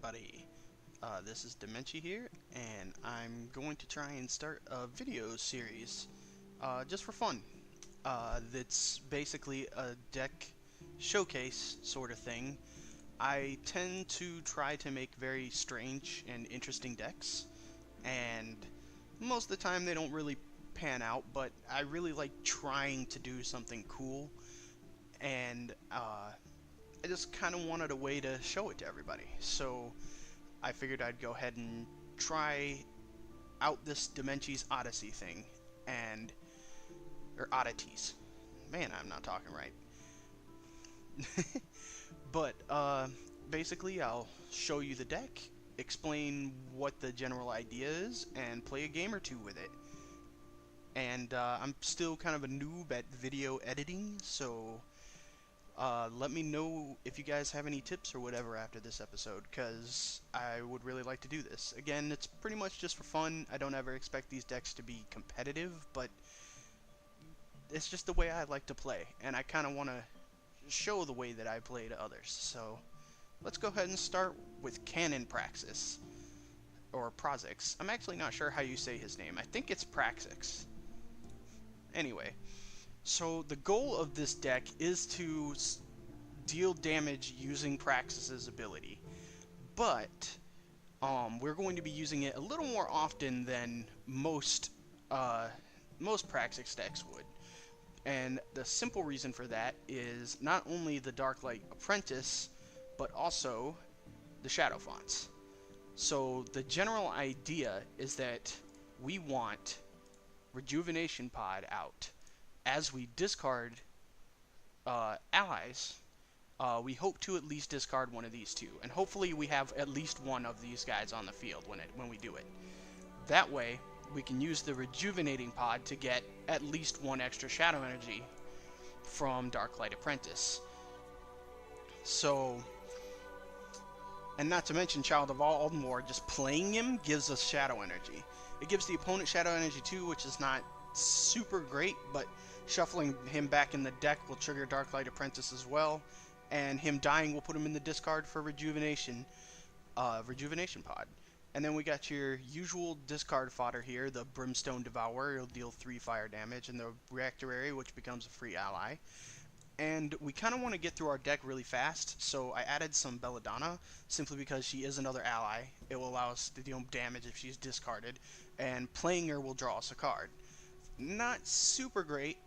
everybody. This is Demnchi here, and I'm going to try and start a video series just for fun. That's basically a deck showcase sort of thing. I tend to try to make very strange and interesting decks, and most of the time they don't really pan out, but I really like trying to do something cool, and I just kind of wanted a way to show it to everybody. So I figured I'd go ahead and try out this Demnchi's Odyssey thing, or Oddities. Man, I'm not talking right. But basically, I'll show you the deck, explain what the general idea is, and play a game or two with it. And I'm still kind of a noob at video editing, so let me know if you guys have any tips or whatever after this episode, because I would really like to do this. Again, it's pretty much just for fun. I don't ever expect these decks to be competitive, but it's just the way I like to play, and I kind of want to show the way that I play to others. So let's go ahead and start with Canon Praxis, or Praxix. I'm actually not sure how you say his name. I think it's Praxix. Anyway. So the goal of this deck is to deal damage using Praxix's ability, but we're going to be using it a little more often than most Praxix decks would. And the simple reason for that is not only the Darklight Apprentice, but also the Shadow Fonts. So the general idea is that we want Rejuvenation Pod out. As we discard allies, we hope to at least discard one of these two, and hopefully we have at least one of these guys on the field when we do it. That way, we can use the Rejuvenating Pod to get at least one extra Shadow Energy from Darklight Apprentice. So, and not to mention Child of Aldmore, just playing him gives us Shadow Energy. It gives the opponent Shadow Energy too, which is not super great, but shuffling him back in the deck will trigger Darklight Apprentice as well, and him dying will put him in the discard for Rejuvenation Pod. And then we got your usual discard fodder here, the Brimstone Devourer. It'll deal 3 fire damage, and the Reactorary, which becomes a free ally. And we kind of want to get through our deck really fast, so I added some Belladonna, simply because she is another ally. It will allow us to deal damage if she's discarded, and playing her will draw us a card. Not super great.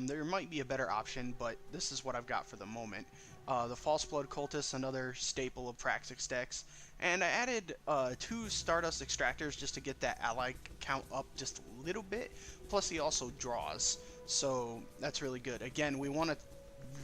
There might be a better option, but this is what I've got for the moment. The False Blood Cultist, another staple of Praxix decks. And I added 2 Stardust Extractors just to get that ally count up just a little bit. Plus he also draws, so that's really good. Again, we want to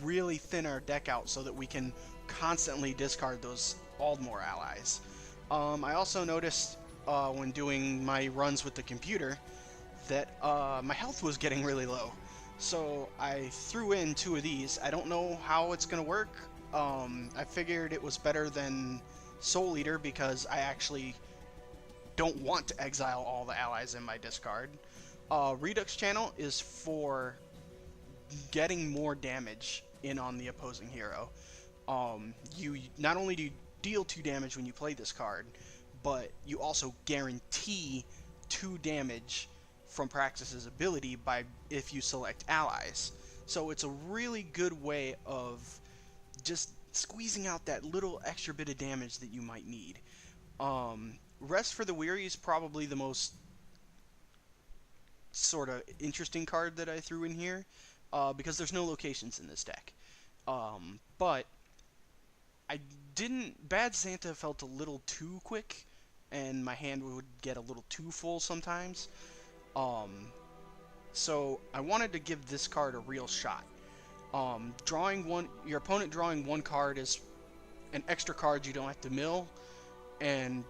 really thin our deck out so that we can constantly discard those Aldmore allies. I also noticed when doing my runs with the computer that my health was getting really low. So I threw in 2 of these. I don't know how it's going to work. I figured it was better than Soul Eater because I actually don't want to exile all the allies in my discard. Redux Channel is for getting more damage in on the opposing hero. You not only do you deal 2 damage when you play this card, but you also guarantee 2 damage from Praxix's ability if you select allies. So it's a really good way of just squeezing out that little extra bit of damage that you might need. Rest for the Weary is probably the most sort of interesting card that I threw in here, because there's no locations in this deck. But Bad Santa felt a little too quick, and my hand would get a little too full sometimes. So I wanted to give this card a real shot. Your opponent drawing 1 card is an extra card you don't have to mill, and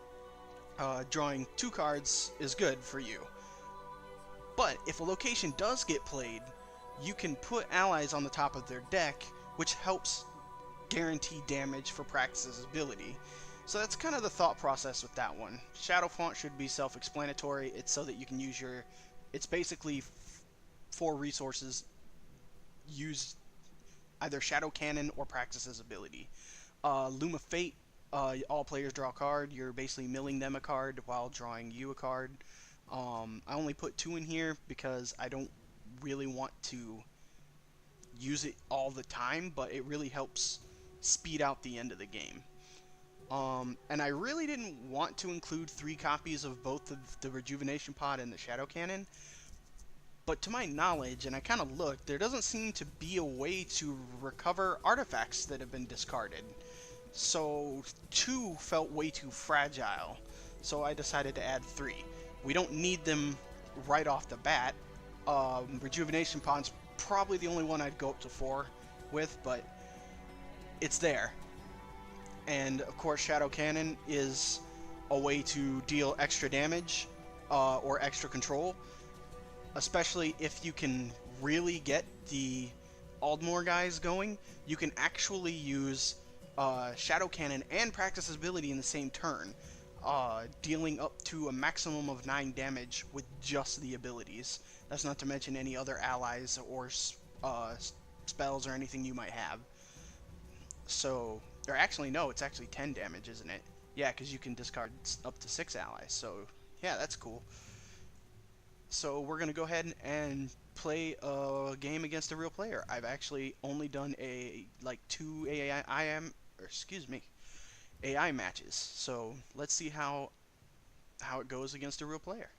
drawing 2 cards is good for you. But if a location does get played, you can put allies on the top of their deck, which helps guarantee damage for Praxix's ability. So that's kind of the thought process with that one. Shadow Font should be self-explanatory. It's so that you can use it's basically 4 resources. Use either Shadow Cannon or Praxix's ability. Loom of Fate all players draw a card. You're basically milling them a card while drawing you a card. I only put 2 in here because I don't really want to use it all the time, but it really helps speed out the end of the game. And I really didn't want to include 3 copies of both the Rejuvenation Pod and the Shadow Cannon, but to my knowledge, and I kind of looked, there doesn't seem to be a way to recover artifacts that have been discarded. So 2 felt way too fragile, so I decided to add 3. We don't need them right off the bat. Rejuvenation Pod's probably the only one I'd go up to 4 with, but it's there. And of course, Shadow Cannon is a way to deal extra damage or extra control, especially if you can really get the Aldmore guys going. You can actually use Shadow Cannon and Praxix's ability in the same turn, dealing up to a maximum of 9 damage with just the abilities. That's not to mention any other allies or spells or anything you might have. So, or actually no, it's actually 10 damage, isn't it? Yeah, because you can discard up to 6 allies, so yeah, that's cool. So we're going to go ahead and play a game against a real player. I've actually only done like 2 AI matches. So let's see how it goes against a real player.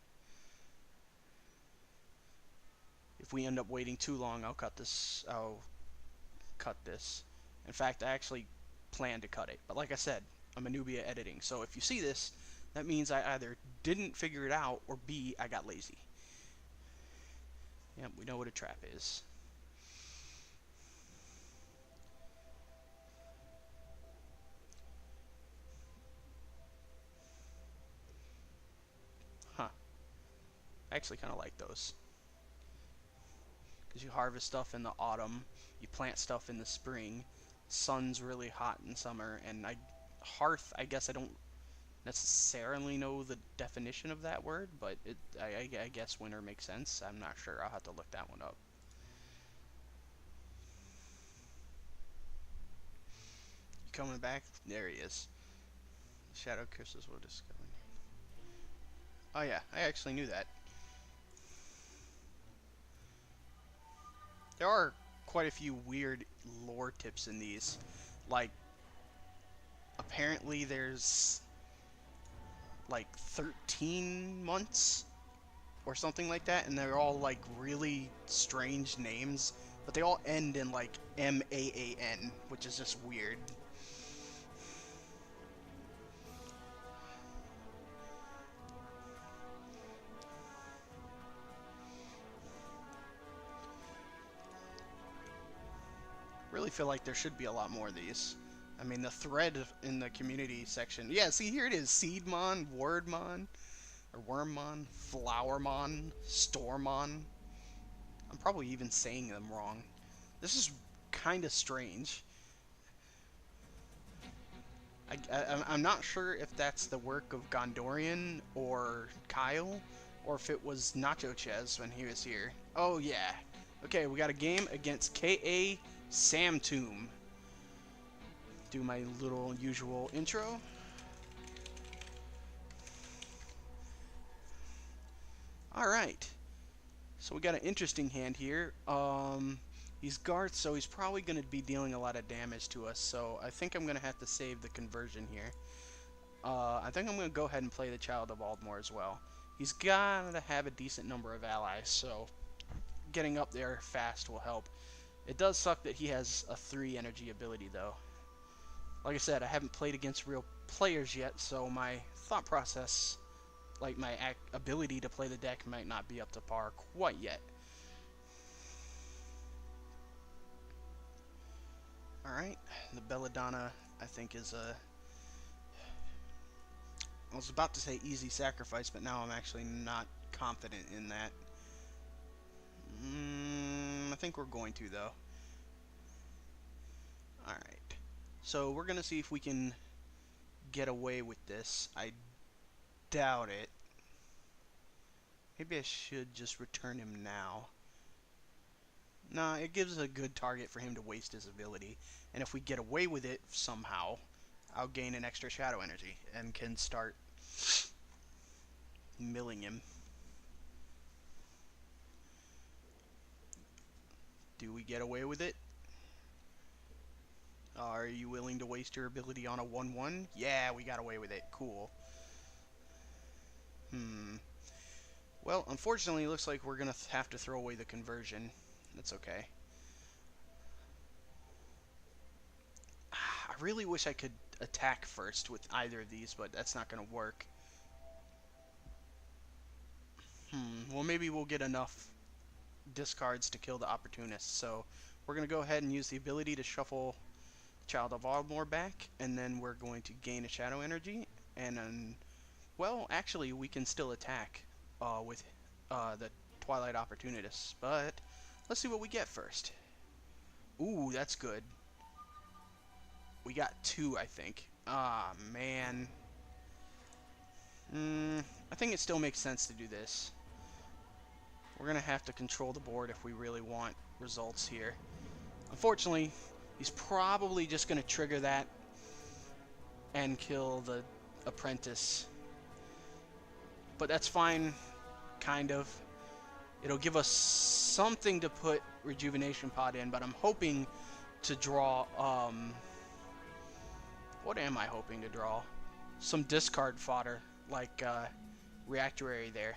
If we end up waiting too long, I'll cut this. In fact, I actually plan to cut it. But like I said, I'm a newbie at editing. So if you see this, that means I either didn't figure it out or B, I got lazy. Yep, we know what a trap is. Huh. I actually kind of like those. Because you harvest stuff in the autumn, you plant stuff in the spring, sun's really hot in summer, and hearth, I guess I don't necessarily know the definition of that word, but I guess winter makes sense. I'm not sure. I'll have to look that one up. You coming back? There he is. Shadow curses will discover. Oh yeah, I actually knew that. There are quite a few weird lore tips in these. Like, apparently there's like 13 months or something like that, and they're all like really strange names, but they all end in like M-A-A-N, which is just weird. Really feel like there should be a lot more of these. I mean, the thread in the community section. Yeah, see, here it is. Seedmon, Wordmon, or Wormmon, Flowermon, Stormon. I'm probably even saying them wrong. This is kind of strange. I'm not sure if that's the work of Gondorian or Kyle, or if it was Nacho Ches when he was here. Oh, yeah. Okay, we got a game against K.A. Samtoom. Do my little usual intro. Alright. So we got an interesting hand here. He's Garth, so he's probably going to be dealing a lot of damage to us, so I think I'm going to have to save the conversion here. I think I'm going to go ahead and play the Child of Aldmore as well. He's got to have a decent number of allies, so getting up there fast will help. It does suck that he has a 3 energy ability, though. Like I said, I haven't played against real players yet, so my thought process, like my ability to play the deck, might not be up to par quite yet. Alright, the Belladonna, I think, is a... I was about to say easy sacrifice, but now I'm actually not confident in that. I think we're going to, though. Alright. So we're going to see if we can get away with this. I doubt it. Maybe I should just return him now. Nah, it gives a good target for him to waste his ability. And if we get away with it somehow, I'll gain an extra shadow energy and can start milling him. Do we get away with it? Are you willing to waste your ability on a 1-1? Yeah, we got away with it. Cool. Well, unfortunately, it looks like we're going to have to throw away the conversion. That's okay. I really wish I could attack first with either of these, but that's not going to work. Well, maybe we'll get enough discards to kill the opportunists. So we're going to go ahead and use the ability to shuffle Child of Ardmore back, and then we're going to gain a shadow energy, and then, well, actually, we can still attack with the Twilight Opportunists, but let's see what we get first. Ooh, that's good. We got 2, I think. Ah, man. I think it still makes sense to do this. We're going to have to control the board if we really want results here. Unfortunately, he's probably just going to trigger that and kill the apprentice. But that's fine, kind of. It'll give us something to put Rejuvenation Pod in, but I'm hoping to draw, what am I hoping to draw? Some discard fodder, like Reactorary there.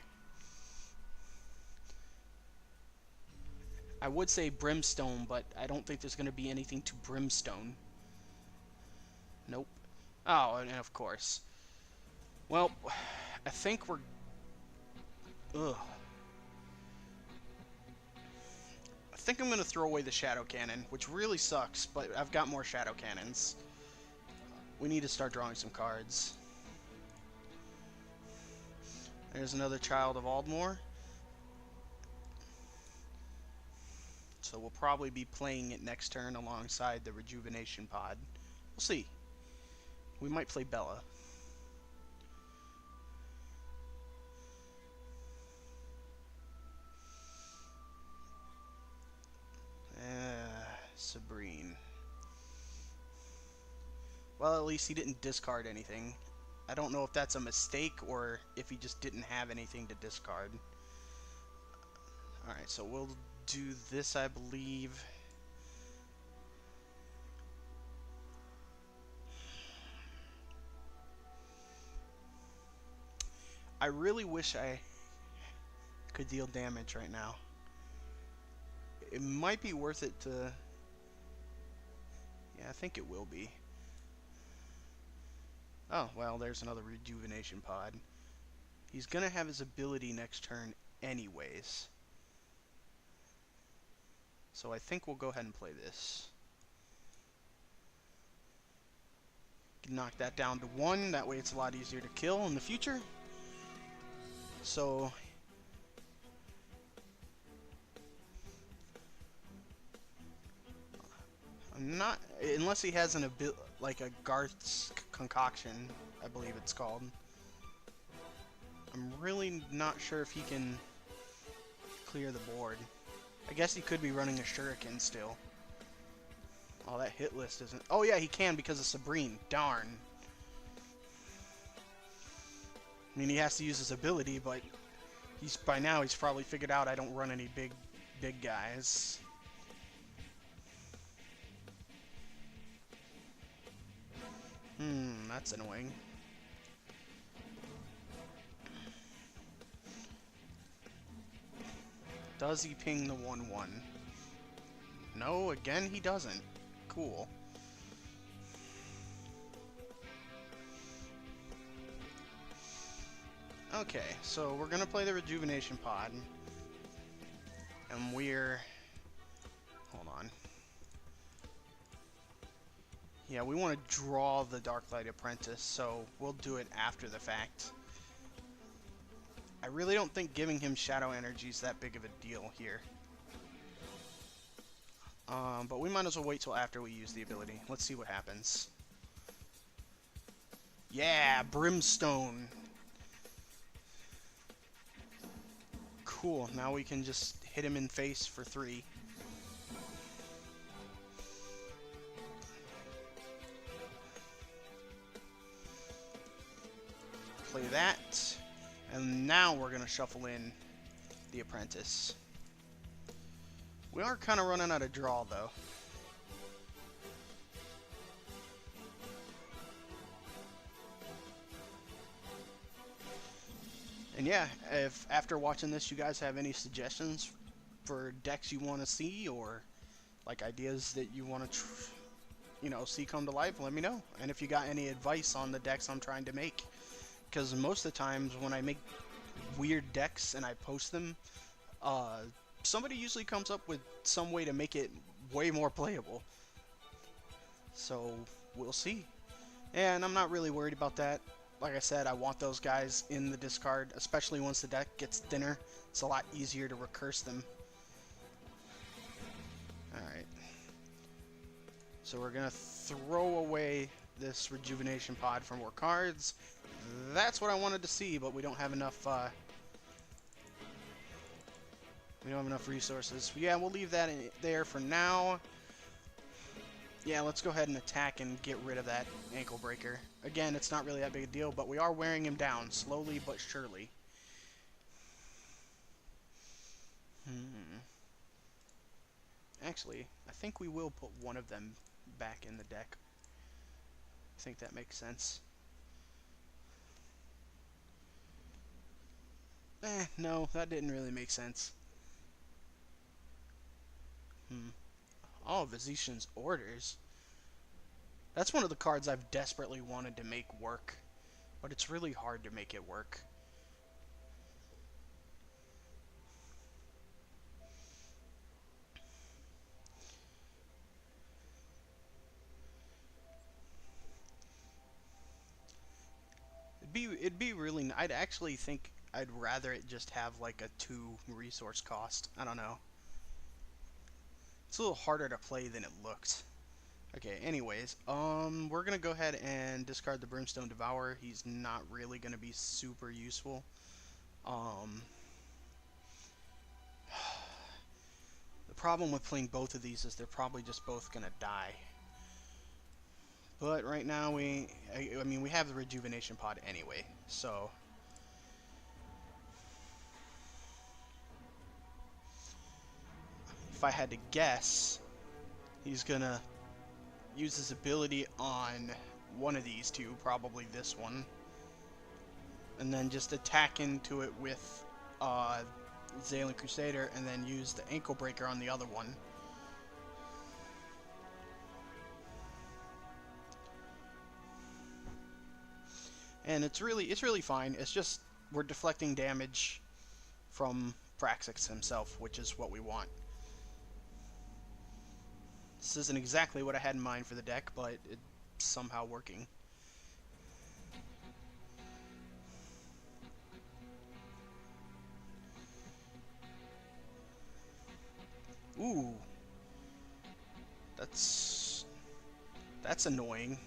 I would say Brimstone, but I don't think there's going to be anything to Brimstone. Nope. Oh, and of course. Well, I think we're... Ugh. I think I'm going to throw away the Shadow Cannon, which really sucks, but I've got more Shadow Cannons. We need to start drawing some cards. There's another Child of Ardmore. So we'll probably be playing it next turn alongside the Rejuvenation Pod. We'll see. We might play Bella. Sabrine. Well, at least he didn't discard anything. I don't know if that's a mistake or if he just didn't have anything to discard. Alright, so we'll do this, I believe. I really wish I could deal damage right now. It might be worth it to... Yeah, I think it will be. Oh, well, there's another Rejuvenation Pod. He's going to have his ability next turn anyways. So I think we'll go ahead and play this. Knock that down to 1. That way it's a lot easier to kill in the future. So... I'm not... Unless he has an like a Garth's Concoction, I believe it's called. I'm really not sure if he can clear the board. I guess he could be running a Shuriken still. Oh, that hit list isn't... Oh, yeah, he can because of Sabrine. Darn. I mean, he has to use his ability, but by now he's probably figured out I don't run any big guys. That's annoying. Does he ping the 1-1? No, again he doesn't. Cool. Okay, so we're gonna play the Rejuvenation Pod. And we're... Hold on. Yeah, we want to draw the Darklight Apprentice, so we'll do it after the fact. I really don't think giving him Shadow Energy is that big of a deal here. But we might as well wait till after we use the ability. Let's see what happens. Yeah, Brimstone! Cool, now we can just hit him in face for 3. play that. And now we're going to shuffle in the Apprentice. We are kind of running out of draw, though. And yeah, if after watching this you guys have any suggestions for decks you want to see, or like ideas that you want to see come to life, let me know. And if you got any advice on the decks I'm trying to make, because most of the times when I make weird decks and I post them, somebody usually comes up with some way to make it way more playable. So we'll see. And I'm not really worried about that. Like I said, I want those guys in the discard, especially once the deck gets thinner. It's a lot easier to recurse them. Alright. So we're going to throw away this rejuvenation pod for more cards. That's what I wanted to see, but we don't have enough resources. Yeah, we'll leave that there for now. Yeah, let's go ahead and attack and get rid of that ankle breaker. Again, it's not really that big a deal, but we are wearing him down, slowly but surely. Actually, I think we will put one of them back in the deck. I think that makes sense. No, that didn't really make sense. Oh, Physician's Orders. That's one of the cards I've desperately wanted to make work, but it's really hard to make it work. It'd be really. I'd actually think I'd rather it just have like a 2 resource cost. I don't know. It's a little harder to play than it looked. Okay, anyways, we're gonna go ahead and discard the Brimstone Devourer. He's not really gonna be super useful. The problem with playing both of these is they're probably just both gonna die. But right now I mean, we have the Rejuvenation Pod anyway, so if I had to guess, he's gonna use his ability on one of these two, probably this one, and then just attack into it with Zaylan Crusader, and then use the ankle breaker on the other one. And it's really fine. It's just we're deflecting damage from Praxix himself, which is what we want. This isn't exactly what I had in mind for the deck, but it's somehow working. Ooh. That's annoying.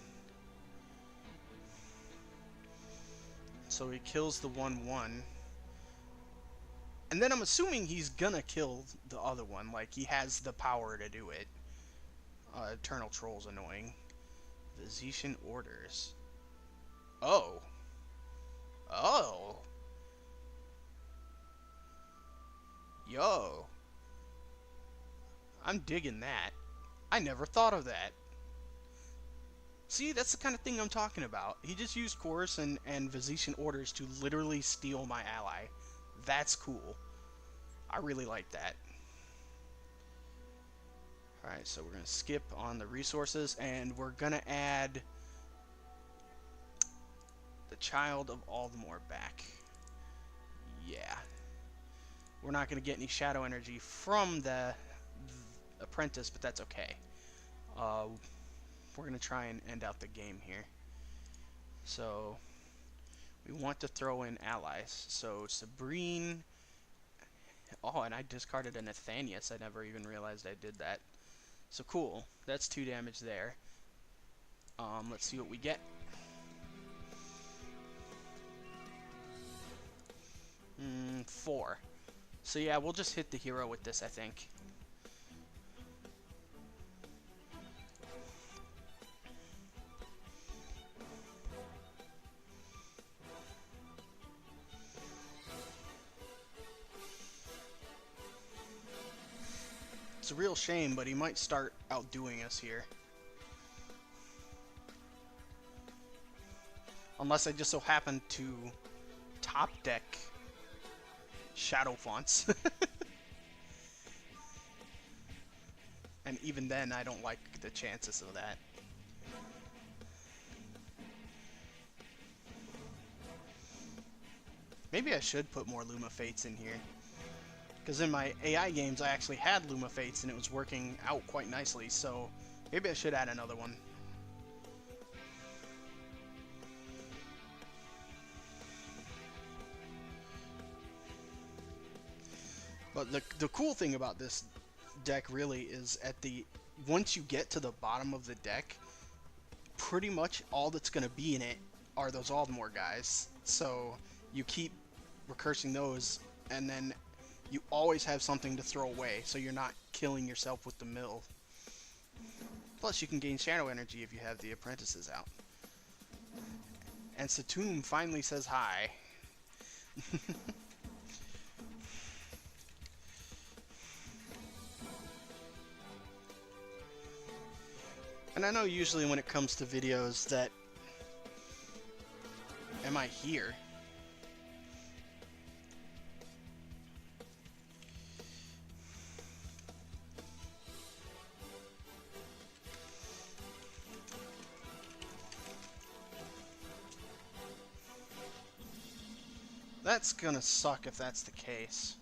So he kills the 1/1. And then I'm assuming he's gonna kill the other one. Like, he has the power to do it. Eternal Troll's annoying. Physician Orders. Oh. Oh. Yo. I'm digging that. I never thought of that. See, that's the kind of thing I'm talking about. He just used Chorus and Physician Orders to literally steal my ally. That's cool. I really like that. Alright, so we're going to skip on the resources, and we're going to add the Child of Aldemore back. Yeah. We're not going to get any shadow energy from the Apprentice, but that's okay. We're going to try and end out the game here. So, we want to throw in allies. So, Sabrine. Oh, and I discarded a Nathanius. I never even realized I did that. So, cool. That's 2 damage there. Let's see what we get. 4. So, yeah, we'll just hit the hero with this, I think. a real shame, but he might start outdoing us here. Unless I just so happen to top deck Shadow Fonts. And even then, I don't like the chances of that. Maybe I should put more Luma Fates in here. Because in my AI games, I actually had Luma Fates and it was working out quite nicely, so maybe I should add another one. But the cool thing about this deck really is once you get to the bottom of the deck, pretty much all that's going to be in it are those Aldmore guys. So you keep recursing those, and then you always have something to throw away, so you're not killing yourself with the mill. Plus you can gain shadow energy if you have the apprentices out. And Satum finally says hi. And I know usually when it comes to videos that... Am I here? That's gonna suck if that's the case.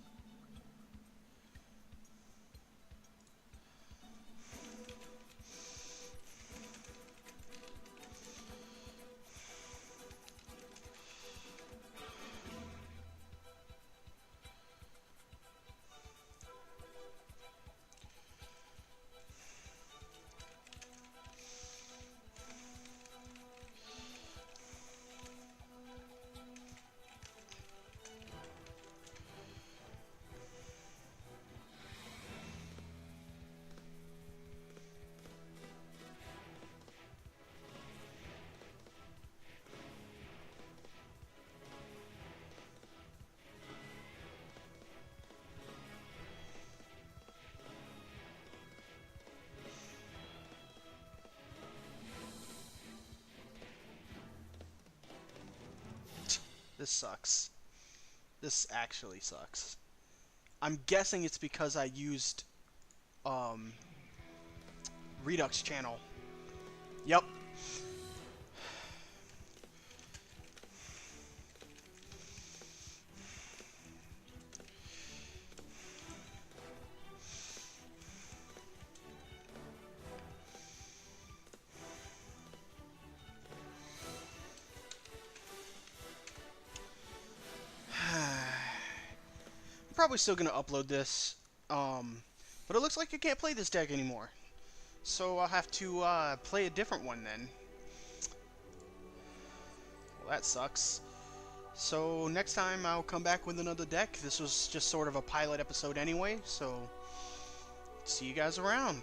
This sucks. This actually sucks. I'm guessing it's because I used Redux channel. Yep. Probably still gonna upload this, but it looks like I can't play this deck anymore, so I'll have to play a different one then. Well, that sucks. So next time I'll come back with another deck. This was just sort of a pilot episode anyway, so see you guys around.